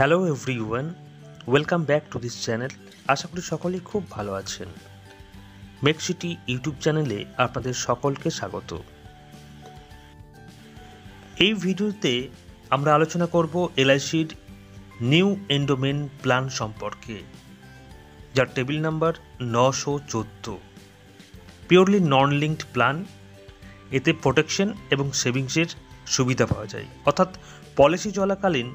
Hello everyone, welcome back to this channel. আশা করি সকলেই খুব ভালো আছেন। মেকসিটি ইউটিউব চ্যানেলে আপনাদের সকলকে স্বাগত। এই ভিডিওতে আমরা আলোচনা করব এলআইসির নিউ এন্ডোমেন্ট প্ল্যান সম্পর্কে, যার টেবিল নাম্বার 914। পিওরলি নন লিঙ্কড প্ল্যান। এতে প্রোটেকশন এবং সেভিংসের সুবিধা পাওয়া যায়, অর্থাৎ পলিসি চলাকালীন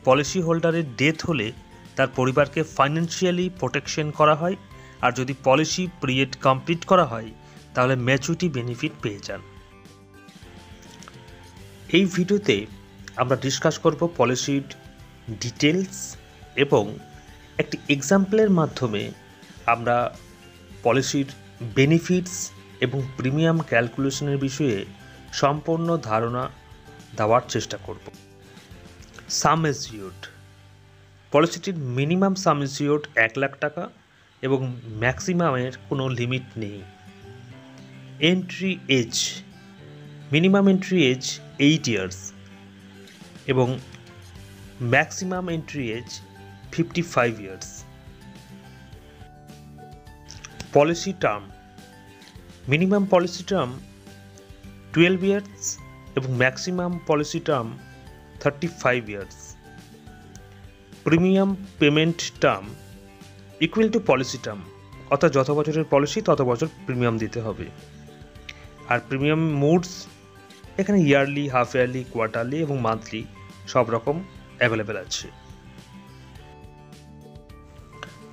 পলিসি হোল্ডারের ডেথ হলে তার পরিবারকে ফাইন্যান্সিয়ালি প্রোটেকশন করা হয়, আর যদি পলিসি পিরিয়ড কমপ্লিট করা হয় তাহলে ম্যাচুরিটি বেনিফিট পেয়ে যান। এই ভিডিওতে আমরা ডিসকাস করব পলিসির ডিটেলস এবং একটি এক্সাম্পলের মাধ্যমে আমরা পলিসির বেনিফিটস এবং প্রিমিয়াম ক্যালকুলেশনের বিষয়ে সম্পূর্ণ ধারণা দেওয়ার চেষ্টা করব। সাম এসিওর্ড পলিসিটির মিনিমাম সাম এসিওর্ড 1 লাখ টাকা এবং ম্যাক্সিমামের কোনো লিমিট নেই। Entry age, minimum entry age 8 years এবং maximum entry age 55 years. Policy term, minimum policy term 12 years এবং maximum policy term 35 years. Premium payment term equal to policy term, অর্থাৎ যত বছরের পলিসি তত বছর প্রিমিয়াম দিতে হবে। আর প্রিমিয়াম মোডস এখানে ইয়ারলি, হাফ ইয়ারলি, কোয়ার্টারলি এবং মান্থলি সব রকম অ্যাভেলেবেল আছে।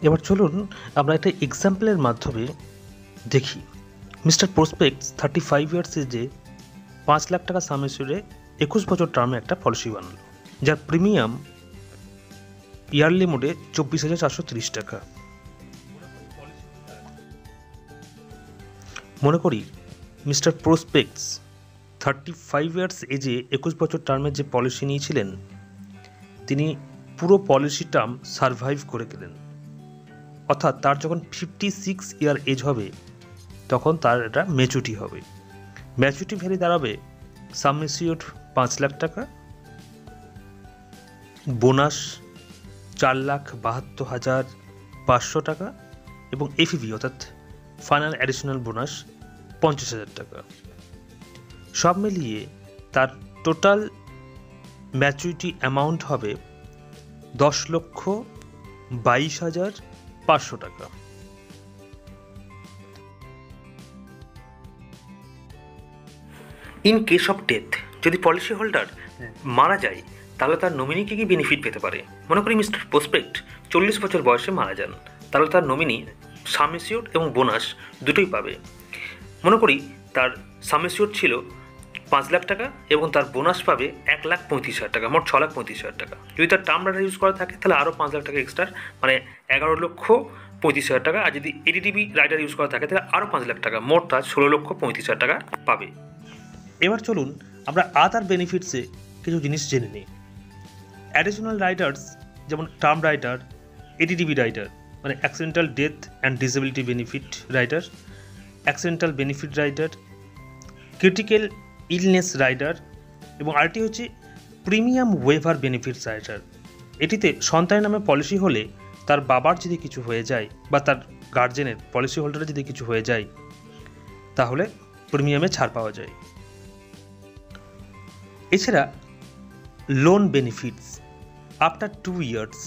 এবার চলুন আমরা একটা এক্সাম্পলের মাধ্যমে দেখি। মিস্টার প্রসপেক্টস 35 ইয়ার্স এজে 5 লাখ টাকা সাম এসিওরে 21 বছর টার্মে একটা পলিসি বানালো, যার প্রিমিয়াম ইয়ারলি মোডে 24,430 টাকা। মনে করি মিস্টার প্রসপেক্টস 35 ইয়ার্স এজে 21 বছর টার্মের যে পলিসি নিয়েছিলেন, তিনি পুরো পলিসি টার্ম সারভাইভ করে গেলেন, অর্থাৎ তার যখন 56 ইয়ার এজ হবে তখন তার এটা ম্যাচুরিটি হবে। ম্যাচুরিটি ভ্যালু দাঁড়াবে সাম এসিওর্ড 5 লাখ টাকা, বোনাস 4,72,500 টাকা এবং এফিভি অর্থাৎ ফাইনাল অ্যাডিশনাল বোনাস 50,000 টাকা। সব মিলিয়ে তার টোটাল ম্যাচুরিটি অ্যামাউন্ট হবে 10,22,500 টাকা। ইন কেস অফ ডেথ, যদি পলিসি হোল্ডার মারা যায় তাহলে তার নমিনি কী বেনিফিট পেতে পারে? মনে করি মিস্টার প্রসপেক্ট 40 বছর বয়সে মারা যান, তাহলে তার নমিনি সাম এসিওর্ড এবং বোনাস দুটোই পাবে। মনে করি তার সাম এসিওর্ড ছিল 5 লাখ টাকা এবং তার বোনাস পাবে 1,35,000 টাকা, মোট 6,35,000 টাকা। যদি তার টার্ম রাইটার ইউজ করা থাকে তাহলে আরও 5 লাখ টাকা এক্সট্রা, মানে 11,35,000 টাকা। আর যদি এডিটিভি রাইটার ইউজ করা থাকে তাহলে আরও 5 লাখ টাকা, মোট তার 16,35,000 টাকা পাবে। এবার চলুন আমরা আদার বেনিফিটসে কিছু জিনিস জেনে নিই। অ্যাডিশনাল রাইটার্স যেমন টার্ম রাইটার, এডিটিভি রাইটার মানে accidental death and disability benefit writer, accidental benefit writer, critical illness writer এবং আরেকটি হচ্ছে প্রিমিয়াম ওয়েভার বেনিফিটস রাইটার। এটিতে সন্তানের নামে পলিসি হলে তার বাবার যদি কিছু হয়ে যায় বা তার গার্জেনের পলিসি হোল্ডারের যদি কিছু হয়ে যায় তাহলে প্রিমিয়ামে ছাড় পাওয়া যায়। এছাড়া loan benefits, after 2 years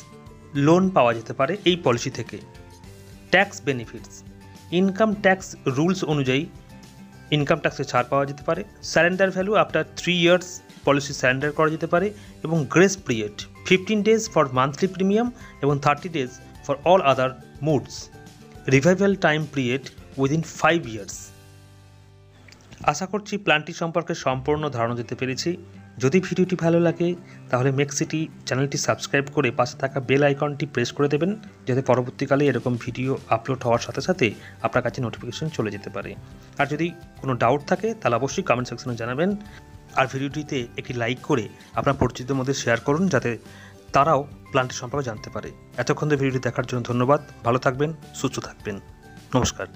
loan পাওয়া যেতে পারে এই পলিসি থেকে। Tax benefits, income tax rules অনুযায়ী ইনকাম ট্যাক্সে ছাড় পাওয়া যেতে পারে। Surrender value, after 3 years policy surrender করা যেতে পারে এবং grace period 15 days for monthly premium এবং 30 days for all other modes. Revival time period within 5 years. আশা করছি প্ল্যানটি সম্পর্কে সম্পূর্ণ ধারণা দিতে পেরেছি। যদি ভিডিওটি ভালো লাগে তাহলে মেকসিটি চ্যানেলটি সাবস্ক্রাইব করে পাশে থাকা বেল আইকনটি প্রেস করে দেবেন, যাতে পরবর্তীকালে এরকম ভিডিও আপলোড হওয়ার সাথে সাথে আপনার কাছে নোটিফিকেশন চলে যেতে পারে। আর যদি কোনো ডাউট থাকে তাহলে অবশ্যই কমেন্ট সেকশনে জানাবেন। আর ভিডিওটিতে একটি লাইক করে আপনার পরিচিতদের মধ্যে শেয়ার করুন, যাতে তারাও প্ল্যানটি সম্পর্কে জানতে পারে। এতক্ষণ ধরে ভিডিওটি দেখার জন্য ধন্যবাদ। ভালো থাকবেন, সুস্থ থাকবেন। নমস্কার।